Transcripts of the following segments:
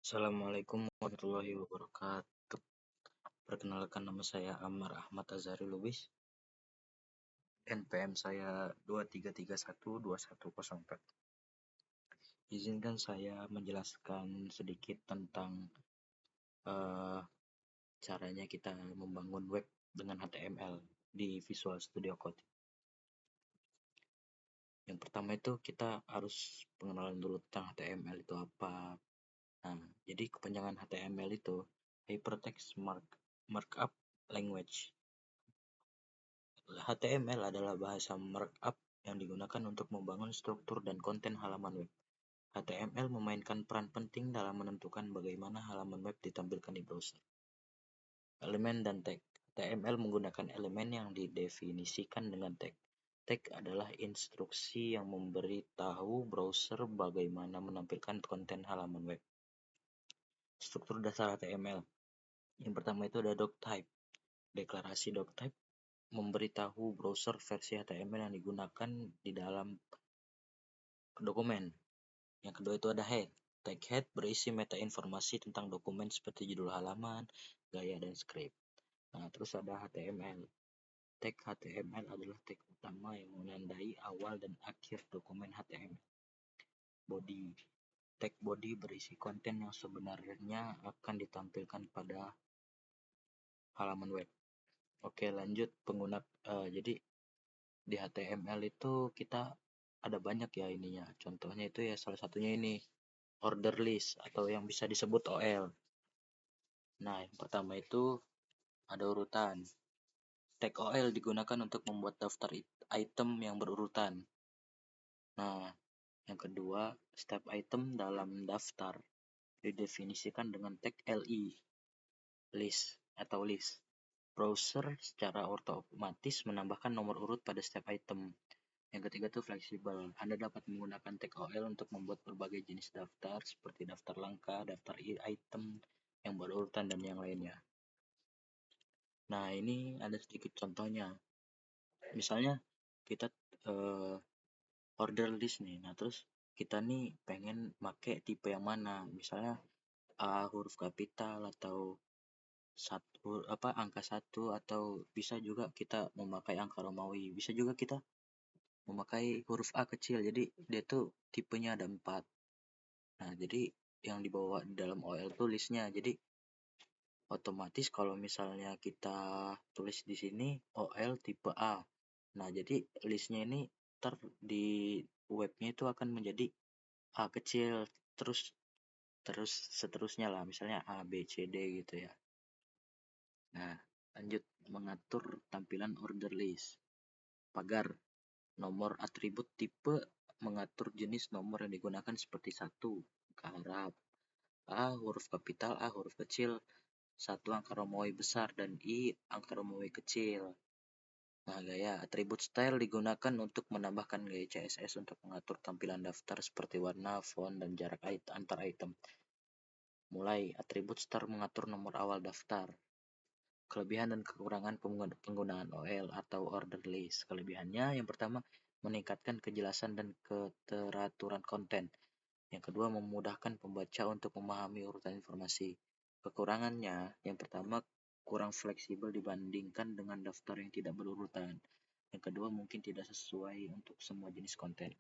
Assalamualaikum warahmatullahi wabarakatuh. Perkenalkan, nama saya Ammar Ahmad Azhari Lubis. NPM saya 23312104. Izinkan saya menjelaskan sedikit tentang caranya kita membangun web dengan HTML di Visual Studio Code. Yang pertama itu kita harus pengenalan dulu tentang HTML itu apa. Nah, jadi kepanjangan HTML itu Hypertext Markup Language. HTML adalah bahasa markup yang digunakan untuk membangun struktur dan konten halaman web. HTML memainkan peran penting dalam menentukan bagaimana halaman web ditampilkan di browser. Elemen dan tag. HTML menggunakan elemen yang didefinisikan dengan tag. Tag adalah instruksi yang memberitahu browser bagaimana menampilkan konten halaman web. Struktur dasar HTML. Yang pertama itu ada doctype. Deklarasi doctype memberitahu browser versi HTML yang digunakan di dalam dokumen. Yang kedua itu ada head. Tag head berisi meta informasi tentang dokumen seperti judul halaman, gaya, dan script. Nah, terus ada HTML. Tag HTML adalah tag utama yang menandai awal dan akhir dokumen HTML. Body. Tag body berisi konten yang sebenarnya akan ditampilkan pada halaman web. Oke, lanjut jadi di HTML itu kita ada banyak ya ininya. Contohnya itu ya salah satunya ini order list atau yang bisa disebut OL. Nah, yang pertama itu ada urutan. Tag OL digunakan untuk membuat daftar item yang berurutan. Nah, yang kedua, step item dalam daftar didefinisikan dengan tag LI, list atau list. Browser secara otomatis menambahkan nomor urut pada step item. Yang ketiga itu fleksibel. Anda dapat menggunakan tag OL untuk membuat berbagai jenis daftar seperti daftar langkah, daftar item yang berurutan, dan yang lainnya. Nah, ini ada sedikit contohnya. Misalnya kita order list nih. Nah, terus kita nih pengen pakai tipe yang mana? Misalnya huruf kapital atau angka 1, atau bisa juga kita memakai angka Romawi. Bisa juga kita memakai huruf A kecil. Jadi dia tuh tipenya ada 4. Nah, jadi yang dibawa di dalam OL tuh listnya. Jadi otomatis kalau misalnya kita tulis di sini OL tipe A. Nah, jadi listnya ini di webnya itu akan menjadi A kecil, terus seterusnya lah, misalnya A, B, C, D gitu ya. Nah, lanjut mengatur tampilan order list. Pagar, nomor atribut tipe mengatur jenis nomor yang digunakan seperti 1 angka Arab, A huruf kapital, A huruf kecil, 1 angka Romawi besar, dan I angka Romawi kecil. Nah, gaya atribut style digunakan untuk menambahkan gaya CSS untuk mengatur tampilan daftar seperti warna, font, dan jarak antar item. Mulai, atribut star mengatur nomor awal daftar. Kelebihan dan kekurangan penggunaan OL atau order list. Kelebihannya yang pertama meningkatkan kejelasan dan keteraturan konten. Yang kedua memudahkan pembaca untuk memahami urutan informasi. Kekurangannya yang pertama kurang fleksibel dibandingkan dengan daftar yang tidak berurutan. Yang kedua mungkin tidak sesuai untuk semua jenis konten.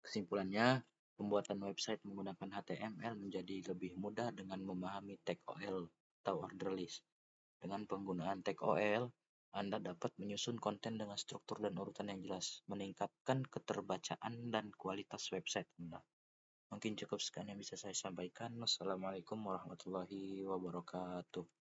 Kesimpulannya, pembuatan website menggunakan HTML menjadi lebih mudah dengan memahami tag OL atau order list. Dengan penggunaan tag OL, Anda dapat menyusun konten dengan struktur dan urutan yang jelas, meningkatkan keterbacaan dan kualitas website Anda. Mungkin cukup sekian yang bisa saya sampaikan. Wassalamualaikum warahmatullahi wabarakatuh.